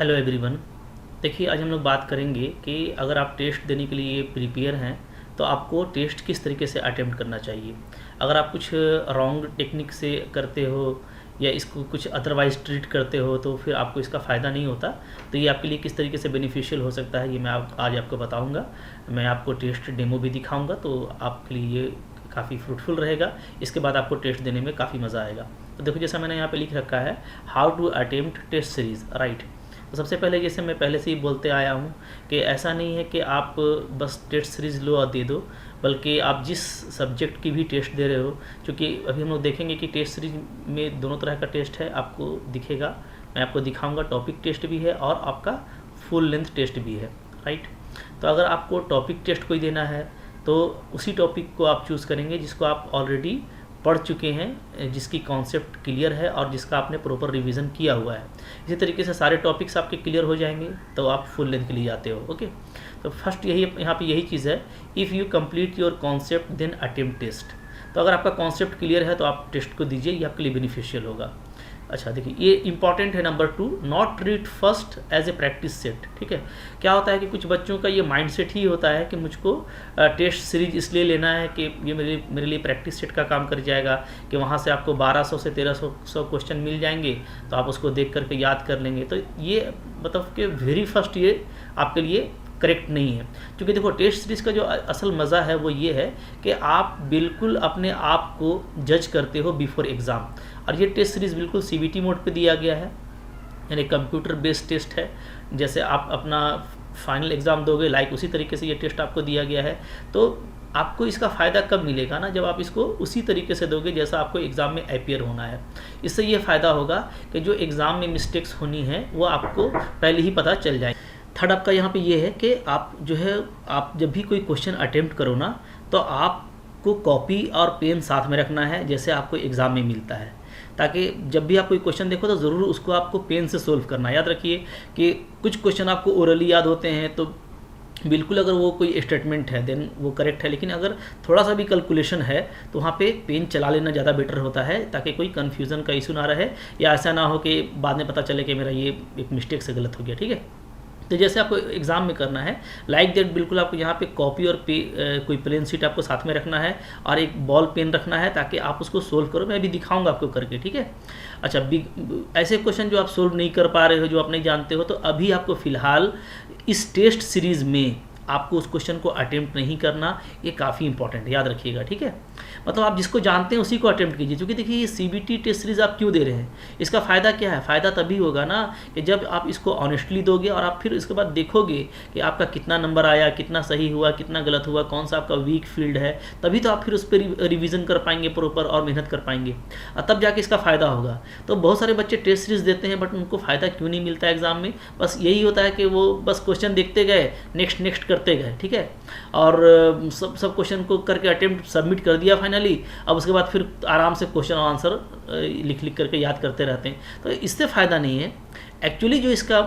Hello everyone. देखिए, आज हम लोग बात करेंगे कि अगर आप टेस्ट देने के लिए प्रिपेयर हैं तो आपको टेस्ट किस तरीके से अटेम्प्ट करना चाहिए। अगर आप कुछ रॉन्ग टेक्निक से करते हो या इसको कुछ अदरवाइज ट्रीट करते हो तो फिर आपको इसका फ़ायदा नहीं होता। तो ये आपके लिए किस तरीके से बेनिफिशियल हो सकता है ये मैं आज आपको बताऊंगा। मैं आपको टेस्ट डेमो भी दिखाऊंगा तो आपके लिए ये काफ़ी फ्रूटफुल रहेगा। इसके बाद आपको टेस्ट देने में काफ़ी मज़ा आएगा। तो देखो, जैसा मैंने यहाँ पे लिख रखा है, how to attempt test series, right. तो सबसे पहले, जैसे मैं पहले से ही बोलते आया हूँ कि ऐसा नहीं है कि आप बस टेस्ट सीरीज़ लो और दे दो, बल्कि आप जिस सब्जेक्ट की भी टेस्ट दे रहे हो, क्योंकि अभी हम लोग देखेंगे कि टेस्ट सीरीज में दोनों तरह का टेस्ट है, आपको दिखेगा, मैं आपको दिखाऊंगा। टॉपिक टेस्ट भी है और आपका फुल लेंथ टेस्ट भी है, राइट। तो अगर आपको टॉपिक टेस्ट कोई देना है तो उसी टॉपिक को आप चूज़ करेंगे जिसको आप ऑलरेडी पढ़ चुके हैं, जिसकी कॉन्सेप्ट क्लियर है और जिसका आपने प्रॉपर रिवीजन किया हुआ है। इसी तरीके से सारे टॉपिक्स आपके क्लियर हो जाएंगे तो आप फुल लेंथ के लिए जाते हो। ओके, तो फर्स्ट यहाँ पे यही चीज़ है, if you complete your concept then attempt test. तो अगर आपका कॉन्सेप्ट क्लियर है तो आप टेस्ट को दीजिए, ये आपके लिए बेनिफिशियल होगा। अच्छा, देखिए, ये इंपॉर्टेंट है। Number 2, not treat first as a practice set. ठीक है, क्या होता है कि कुछ बच्चों का ये माइंडसेट ही होता है कि मुझको टेस्ट सीरीज इसलिए लेना है कि ये मेरे लिए प्रैक्टिस सेट का काम कर जाएगा, कि वहाँ से आपको 1200 से 1300 क्वेश्चन मिल जाएंगे तो आप उसको देख करके याद कर लेंगे। तो ये मतलब कि वेरी फर्स्ट ये आपके लिए करेक्ट नहीं है। क्योंकि देखो, टेस्ट सीरीज़ का जो असल मज़ा है वो ये है कि आप बिल्कुल अपने आप को जज करते हो बिफोर एग्ज़ाम। और ये टेस्ट सीरीज़ बिल्कुल सीबीटी मोड पे दिया गया है, यानी कंप्यूटर बेस्ड टेस्ट है। जैसे आप अपना फाइनल एग्ज़ाम दोगे, लाइक उसी तरीके से ये टेस्ट आपको दिया गया है। तो आपको इसका फ़ायदा कब मिलेगा ना, जब आप इसको उसी तरीके से दोगे जैसा आपको एग्ज़ाम में अपीयर होना है। इससे ये फ़ायदा होगा कि जो एग्ज़ाम में मिस्टेक्स होनी है वो आपको पहले ही पता चल जाए। थर्ड आपका यहाँ पे ये है कि आप जो है, आप जब भी कोई क्वेश्चन अटेम्प्ट करो ना तो आपको कॉपी और पेन साथ में रखना है, जैसे आपको एग्ज़ाम में मिलता है, ताकि जब भी आप कोई क्वेश्चन देखो तो ज़रूर उसको आपको पेन से सोल्व करना है। याद रखिए कि कुछ क्वेश्चन आपको ओरली याद होते हैं तो बिल्कुल अगर वो कोई स्टेटमेंट है देन वो करेक्ट है, लेकिन अगर थोड़ा सा भी कैलकुलेशन है तो वहाँ पे पेन चला लेना ज़्यादा बेटर होता है, ताकि कोई कन्फ्यूज़न का इशू ना रहे, या ऐसा ना हो कि बाद में पता चले कि मेरा ये एक मिस्टेक से गलत हो गया। ठीक है, तो जैसे आपको एग्ज़ाम में करना है लाइक दैट, बिल्कुल आपको यहाँ पे कॉपी और कोई प्लेन शीट आपको साथ में रखना है और एक बॉल पेन रखना है, ताकि आप उसको सोल्व करो। मैं अभी दिखाऊंगा आपको करके, ठीक है। अच्छा, ऐसे क्वेश्चन जो आप सोल्व नहीं कर पा रहे हो, जो आप नहीं जानते हो, तो अभी आपको फ़िलहाल इस टेस्ट सीरीज़ में आपको उस क्वेश्चन को अटेम्प्ट नहीं करना, ये काफ़ी इंपॉर्टेंट है, याद रखिएगा। ठीक है, मतलब आप जिसको जानते हैं उसी को अटेम्प्ट कीजिए। क्योंकि देखिए, ये सीबीटी टेस्ट सीरीज़ आप क्यों दे रहे हैं, इसका फ़ायदा क्या है? फ़ायदा तभी होगा ना कि जब आप इसको ऑनेस्टली दोगे और आप फिर इसके बाद देखोगे कि आपका कितना नंबर आया, कितना सही हुआ, कितना गलत हुआ, कौन सा आपका वीक फील्ड है, तभी तो आप फिर उस पर रिविज़न कर पाएंगे प्रॉपर और मेहनत कर पाएंगे, और तब जाके इसका फ़ायदा होगा। तो बहुत सारे बच्चे टेस्ट सीरीज़ देते हैं बट उनको फ़ायदा क्यों नहीं मिलता एग्ज़ाम में? बस यही होता है कि वो बस क्वेश्चन देखते गए, नेक्स्ट नेक्स्ट करते गए, ठीक है, और सब क्वेश्चन को करके अटेम्प्ट सबमिट कर दिया फाइनली। अब उसके बाद फिर आराम से क्वेश्चन और आंसर लिख करके याद करते रहते हैं, तो इससे फ़ायदा नहीं है। एक्चुअली जो इसका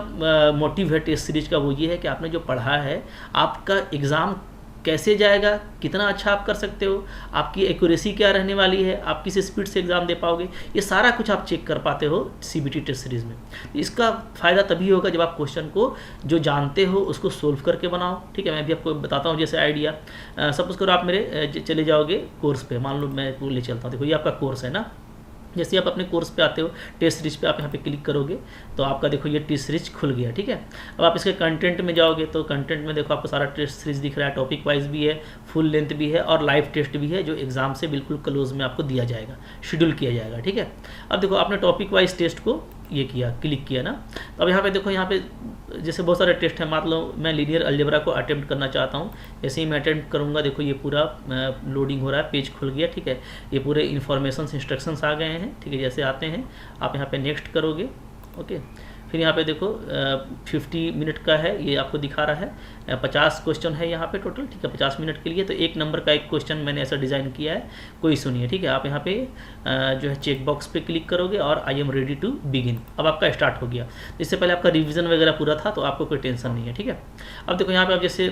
मोटिव है टेस्ट सीरीज का वो ये है कि आपने जो पढ़ा है, आपका एग्ज़ाम कैसे जाएगा, कितना अच्छा आप कर सकते हो, आपकी एक्यूरेसी क्या रहने वाली है, आप किस स्पीड से एग्ज़ाम दे पाओगे, ये सारा कुछ आप चेक कर पाते हो सीबीटी टेस्ट सीरीज़ में। इसका फ़ायदा तभी होगा जब आप क्वेश्चन को जो जानते हो उसको सोल्व करके बनाओ। ठीक है, मैं भी आपको बताता हूँ। जैसे आइडिया, सपोज करो आप मेरे चले जाओगे कोर्स पे, मान लो मैं ले चलता हूँ। देखो, ये आपका कोर्स है ना। जैसे आप अपने कोर्स पे आते हो, टेस्ट सीरीज पे आप यहाँ पे क्लिक करोगे तो आपका देखो ये टेस्ट सीरीज खुल गया। ठीक है, अब आप इसके कंटेंट में जाओगे तो कंटेंट में देखो आपको सारा टेस्ट सीरीज दिख रहा है, टॉपिक वाइज भी है, फुल लेंथ भी है और लाइव टेस्ट भी है, जो एग्जाम से बिल्कुल क्लोज में आपको दिया जाएगा, शेड्यूल किया जाएगा। ठीक है, अब देखो आपने टॉपिक वाइज टेस्ट को ये किया, क्लिक किया ना, तो अब यहाँ पे देखो, यहाँ पे जैसे बहुत सारे टेस्ट हैं। मान लो मैं लीनियर अलजेब्रा को अटेम्प्ट करना चाहता हूँ, जैसे ही मैं अटेम्प्ट करूँगा, देखो ये पूरा लोडिंग हो रहा है, पेज खुल गया। ठीक है, ये पूरे इन्फॉर्मेशन इंस्ट्रक्शंस आ गए हैं। ठीक है, जैसे आते हैं आप यहाँ पे नेक्स्ट करोगे। ओके, फिर यहाँ पे देखो 50 मिनट का है, ये आपको दिखा रहा है, 50 क्वेश्चन है यहाँ पे टोटल। ठीक है, 50 मिनट के लिए तो एक नंबर का एक क्वेश्चन मैंने ऐसा डिज़ाइन किया है, कोई सुनिए। ठीक है, आप यहाँ पे जो है चेक बॉक्स पे क्लिक करोगे और I am ready to begin, अब आपका स्टार्ट हो गया। इससे पहले आपका रिविज़न वगैरह पूरा था तो आपको कोई टेंशन नहीं है। ठीक है, अब देखो यहाँ पे आप जैसे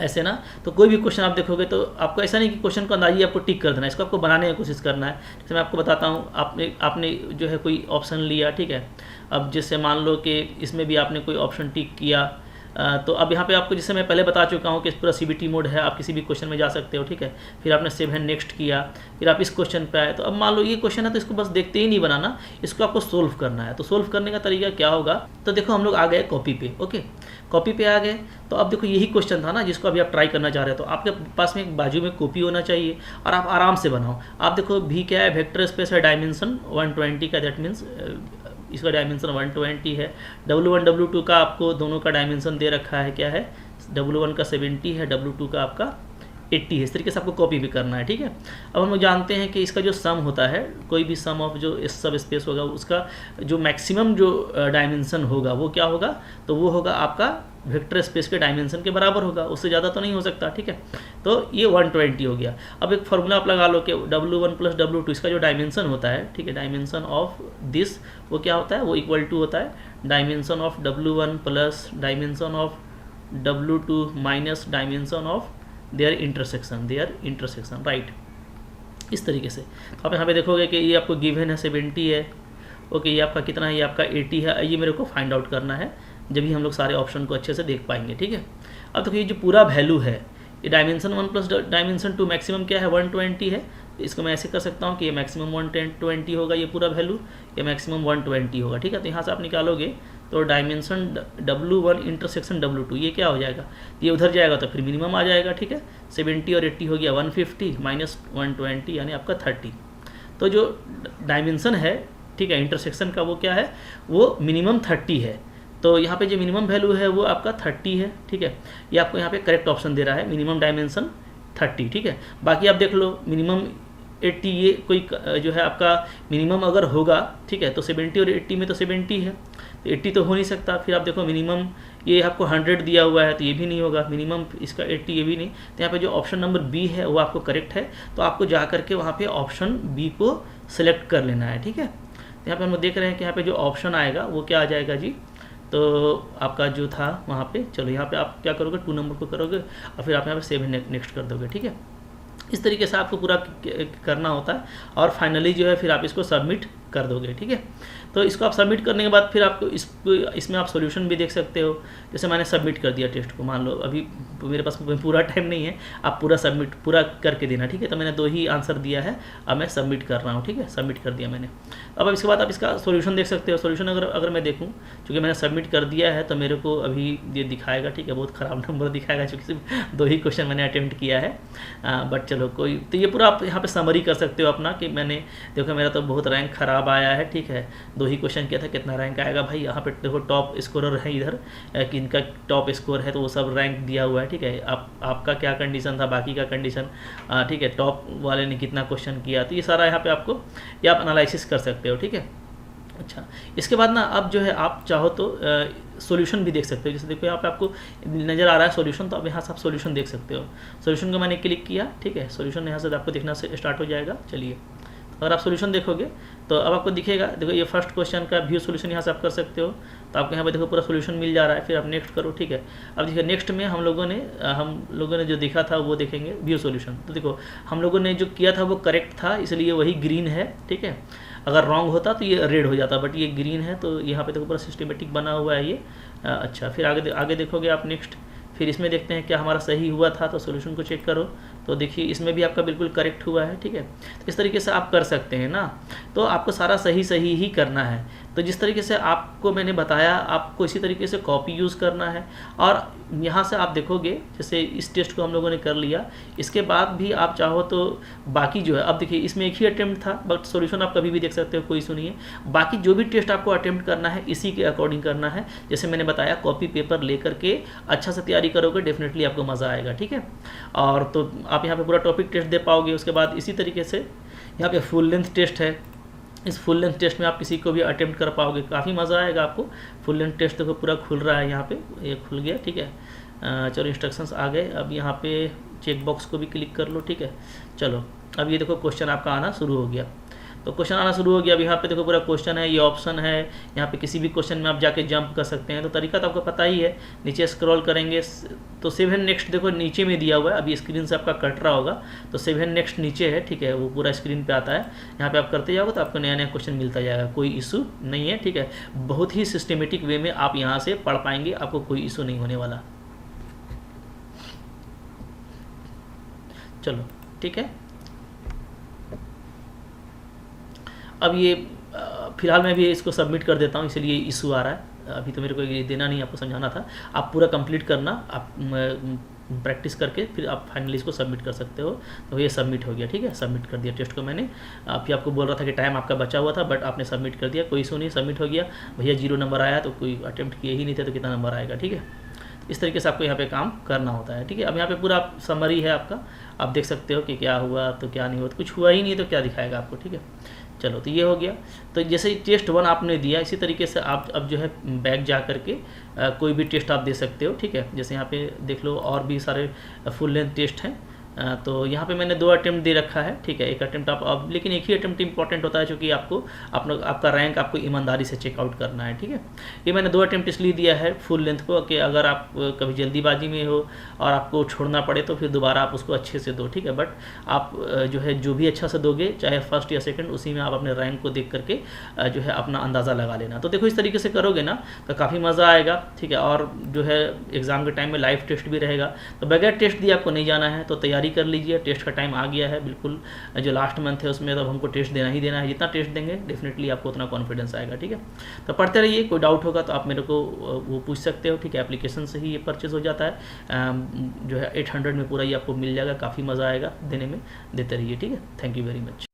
ऐसे ना। तो कोई भी क्वेश्चन आप देखोगे तो आपको ऐसा नहीं कि क्वेश्चन को अंदाजी आपको टिक कर देना है, इसको आपको बनाने की कोशिश करना है। जैसे मैं आपको बताता हूँ, आपने आपने जो है कोई ऑप्शन लिया, ठीक है। अब जैसे मान लो कि इसमें भी आपने कोई ऑप्शन टिक किया, तो अब यहाँ पे आपको, जैसे मैं पहले बता चुका हूँ कि पूरा सीबीटी मोड है, आप किसी भी क्वेश्चन में जा सकते हो, ठीक है। फिर आपने सेव एंड नेक्स्ट किया, फिर आप इस क्वेश्चन पे आए। तो अब मान लो ये क्वेश्चन है, तो इसको बस देखते ही नहीं बनाना, इसको आपको सोल्व करना है। तो सोल्व करने का तरीका क्या होगा, तो देखो हम लोग आ गए कॉपी पे, ओके, कॉपी पे आ गए। तो अब देखो यही क्वेश्चन था ना जिसको अभी आप ट्राई करना चाह रहे हो, तो आपके पास में एक बाजू में कॉपी होना चाहिए और आप आराम से बनाओ। आप देखो भी क्या है, वेक्टर स्पेस है, डायमेंशन 120 का, दैट मीन्स इसका डायमेंशन 120 है। W1 W2 का आपको दोनों का डायमेंशन दे रखा है, क्या है, W1 का 70 है, W2 का आपका 80 है। इस तरीके से आपको कॉपी भी करना है, ठीक है। अब हम लोग जानते हैं कि इसका जो सम होता है, कोई भी सम ऑफ जो इस सब स्पेस होगा, उसका जो मैक्सिमम जो डायमेंशन होगा वो क्या होगा, तो वो होगा आपका वेक्टर स्पेस के डायमेंशन के बराबर होगा, उससे ज़्यादा तो नहीं हो सकता, ठीक है। तो ये 120 हो गया। अब एक फार्मूला आप लगा लो कि W1 प्लस W2 इसका जो डायमेंशन होता है, ठीक है, डायमेंशन ऑफ दिस वो क्या होता है, वो इक्वल टू होता है dimension of W1 plus dimension of W2 minus dimension of their intersection, right. इस तरीके से तो आप यहाँ पे देखोगे कि ये आपको गिवन है 70 है, ओके, ये आपका कितना है, ये आपका 80 है। ये मेरे को फाइंड आउट करना है, जब भी हम लोग सारे ऑप्शन को अच्छे से देख पाएंगे, ठीक है। अब देखो ये जो पूरा वैल्यू है, ये डायमेंशन 1 प्लस डायमेंशन 2 मैक्सिमम क्या है, 120 है। तो इसको मैं ऐसे कर सकता हूँ कि ये मैक्सिमम 120 होगा, ये पूरा वैल्यू, ये मैक्सिमम 120 होगा, ठीक है। तो यहाँ से आप निकालोगे तो डायमेंशन W1 इंटरसेक्शन W2 ये क्या हो जाएगा, ये उधर जाएगा तो फिर मिनिमम आ जाएगा, ठीक है। 70 और 80 हो गया 150 माइनस 120 यानी आपका 30। तो जो डायमेंशन है, ठीक है, इंटरसेक्शन का वो क्या है, वो मिनिमम 30 है। तो यहाँ पे जो मिनिमम वैल्यू है वो आपका 30 है, ठीक है। ये आपको यहाँ पे करेक्ट ऑप्शन दे रहा है, मिनिमम डायमेंशन 30, ठीक है। बाकी आप देख लो मिनिमम 80, ये कोई जो है आपका मिनिमम अगर होगा, ठीक है, तो 70 और 80 में तो 70 है, तो 80 तो हो नहीं सकता। फिर आप देखो मिनिमम ये आपको 100 दिया हुआ है, तो ये भी नहीं होगा, मिनिमम इसका 80 ये भी नहीं। तो यहाँ पे जो ऑप्शन नंबर बी है वो आपको करेक्ट है, तो आपको जा करके वहाँ पे ऑप्शन बी को सिलेक्ट कर लेना है, ठीक है। तो यहाँ पे हम देख रहे हैं कि यहाँ पे जो ऑप्शन आएगा वो क्या आ जाएगा जी, तो आपका जो था वहाँ पे, चलो यहाँ पे आप क्या करोगे, 2 नंबर को करोगे और फिर आप यहाँ पे सेव नेक्स्ट कर दोगे, ठीक है। इस तरीके से आपको पूरा करना होता है और फाइनली जो है फिर आप इसको सबमिट कर दोगे, ठीक है। तो इसको आप सबमिट करने के बाद फिर आपको इसमें आप सॉल्यूशन भी देख सकते हो। जैसे मैंने सबमिट कर दिया टेस्ट को, मान लो अभी मेरे पास पूरा टाइम नहीं है, आप पूरा करके देना, ठीक है। तो मैंने 2 ही आंसर दिया है, अब मैं सबमिट कर रहा हूँ, ठीक है, सबमिट कर दिया मैंने। अब इसके बाद आप इसका सॉल्यूशन देख सकते हो। सॉल्यूशन अगर मैं देखूँ, चूँकि मैंने सबमिट कर दिया है तो मेरे को अभी ये दिखाएगा, ठीक है, बहुत ख़राब नंबर दिखाएगा क्योंकि सिर्फ 2 ही क्वेश्चन मैंने अटेम्प्ट किया है, बट चलो कोई, तो ये पूरा आप यहाँ पे समरी कर सकते हो अपना कि मैंने देखो मेरा तो बहुत रैंक ख़राब आया है, ठीक है, 2 ही क्वेश्चन किया था, कितना रैंक आएगा भाई। यहाँ पे देखो टॉप स्कोरर है इधर, कि इनका टॉप स्कोर है तो वो सब रैंक दिया हुआ है, ठीक है। आपका क्या कंडीशन था, बाकी का कंडीशन, ठीक है, टॉप वाले ने कितना क्वेश्चन किया, तो ये सारा यहाँ पे आपको ये आप एनालिसिस कर सकते हो, ठीक है। अच्छा, इसके बाद ना अब जो है आप चाहो तो सॉल्यूशन भी देख सकते हो। जैसे देखो यहाँ पे आपको नज़र आ रहा है सॉल्यूशन, तो अब यहाँ से आप सॉल्यूशन देख सकते हो। सॉल्यूशन को मैंने क्लिक किया, ठीक है, सॉल्यूशन यहाँ से आपको देखना स्टार्ट हो जाएगा। चलिए, अगर आप सॉल्यूशन देखोगे तो अब आपको दिखेगा, देखो ये फर्स्ट क्वेश्चन का व्यू सॉल्यूशन यहाँ से आप कर सकते हो। तो आपको यहाँ पे देखो पूरा सॉल्यूशन मिल जा रहा है, फिर आप नेक्स्ट करो, ठीक है। अब देखिए नेक्स्ट में हम लोगों ने जो देखा था वो देखेंगे व्यू सॉल्यूशन। तो देखो हम लोगों ने जो किया था वो करेक्ट था, इसलिए वही ग्रीन है, ठीक है। अगर रॉन्ग होता तो ये रेड हो जाता, बट ये ग्रीन है, तो यहाँ पे देखो पूरा सिस्टमेटिक बना हुआ है ये। अच्छा, फिर आगे देखोगे आप नेक्स्ट, फिर इसमें देखते हैं क्या हमारा सही हुआ था, तो सॉल्यूशन को चेक करो, तो देखिए इसमें भी आपका बिल्कुल करेक्ट हुआ है, ठीक है। तो इस तरीके से आप कर सकते हैं ना, तो आपको सारा सही ही करना है। तो जिस तरीके से आपको मैंने बताया, आपको इसी तरीके से कॉपी यूज़ करना है। और यहाँ से आप देखोगे, जैसे इस टेस्ट को हम लोगों ने कर लिया, इसके बाद भी आप चाहो तो बाकी जो है, अब देखिए इसमें एक ही अटेम्प्ट था, बट सॉल्यूशन आप कभी भी देख सकते हो, कोई सुनिए। बाकी जो भी टेस्ट आपको अटेम्प्ट करना है इसी के अकॉर्डिंग करना है। जैसे मैंने बताया, कॉपी पेपर लेकर के अच्छा से तैयारी करोगे, डेफिनेटली आपको मज़ा आएगा, ठीक है। और तो आप यहाँ पे पूरा टॉपिक टेस्ट दे पाओगे। उसके बाद इसी तरीके से यहाँ पे फुल लेंथ टेस्ट है, इस फुल लेंथ टेस्ट में आप किसी को भी अटेम्प्ट कर पाओगे, काफ़ी मज़ा आएगा आपको। फुल लेंथ टेस्ट देखो पूरा खुल रहा है, यहाँ पे ये खुल गया, ठीक है। चलो इंस्ट्रक्शंस आ गए। अब यहाँ पे चेक बॉक्स को भी क्लिक कर लो, ठीक है। चलो अब ये देखो क्वेश्चन आपका आना शुरू हो गया। तो क्वेश्चन आना शुरू हो गया। अब यहाँ पे देखो पूरा क्वेश्चन है, ये ऑप्शन है, यहाँ पे किसी भी क्वेश्चन में आप जाके जंप कर सकते हैं। तो तरीका तो आपको पता ही है, नीचे स्क्रॉल करेंगे तो सेव एंड नेक्स्ट देखो नीचे में दिया हुआ है, अभी स्क्रीन से आपका कट रहा होगा तो सेव एंड नेक्स्ट नीचे है, ठीक है, वो पूरा स्क्रीन पे आता है। यहाँ पे आप करते जाओगे तो आपको नया नया क्वेश्चन मिलता जाएगा, कोई इशू नहीं है, ठीक है। बहुत ही सिस्टमेटिक वे में आप यहाँ से पढ़ पाएंगे, आपको कोई इशू नहीं होने वाला। चलो ठीक है। अब ये फिलहाल मैं भी इसको सबमिट कर देता हूँ, इसलिए इशू आ रहा है। अभी तो मेरे को ये देना नहीं, आपको समझाना था। आप पूरा कंप्लीट करना, आप प्रैक्टिस करके फिर आप फाइनली इसको सबमिट कर सकते हो। तो ये सबमिट हो गया, ठीक है, सबमिट कर दिया टेस्ट को मैंने। फिर आपको बोल रहा था कि टाइम आपका बचा हुआ था, बट आपने सबमिट कर दिया, कोई इशू नहीं, सबमिट हो गया। भैया 0 नंबर आया, तो कोई अटेम्प्ट किए ही नहीं थे तो कितना नंबर आएगा, ठीक है। इस तरीके से आपको यहाँ पे काम करना होता है, ठीक है। अब यहाँ पे पूरा समरी है आपका, आप देख सकते हो कि क्या हुआ तो क्या नहीं हुआ, तो कुछ हुआ ही नहीं तो क्या दिखाएगा आपको, ठीक है। चलो तो ये हो गया। तो जैसे ही टेस्ट 1 आपने दिया, इसी तरीके से आप अब जो है बैक जा करके कोई भी टेस्ट आप दे सकते हो, ठीक है। जैसे यहाँ पे देख लो और भी सारे फुल लेंथ टेस्ट हैं। तो यहाँ पे मैंने 2 अटेम्प्ट दे रखा है, ठीक है। एक अटेम्प्ट आप अब, लेकिन एक ही अटेम्प्ट इंपॉर्टेंट होता है, क्योंकि आपको आपका रैंक आपको ईमानदारी से चेकआउट करना है, ठीक है। ये मैंने 2 अटेम्प्ट इसलिए दिया है फुल लेंथ को कि अगर आप कभी जल्दीबाजी में हो और आपको छोड़ना पड़े तो फिर दोबारा आप उसको अच्छे से दो, ठीक है। बट आप जो है जो भी अच्छा से दोगे, चाहे फर्स्ट या सेकेंड, उसी में आप अपने रैंक को देख करके जो है अपना अंदाज़ा लगा लेना। तो देखो इस तरीके से करोगे ना तो काफ़ी मज़ा आएगा, ठीक है। और जो है एग्ज़ाम के टाइम में लाइव टेस्ट भी रहेगा, तो बगैर टेस्ट दिए आपको नहीं जाना है। तो तैयारी कर लीजिए, टेस्ट का टाइम आ गया है बिल्कुल, जो लास्ट मंथ है उसमें तब हमको टेस्ट देना ही देना है। जितना टेस्ट देंगे डेफिनेटली आपको उतना कॉन्फिडेंस आएगा, ठीक है। तो पढ़ते रहिए, कोई डाउट होगा तो आप मेरे को वो पूछ सकते हो, ठीक है। एप्लीकेशन से ही ये परचेज हो जाता है, जो है 800 में पूरा ही आपको मिल जाएगा, काफ़ी मज़ा आएगा देने में, देते रहिए, ठीक है। Thank you very much.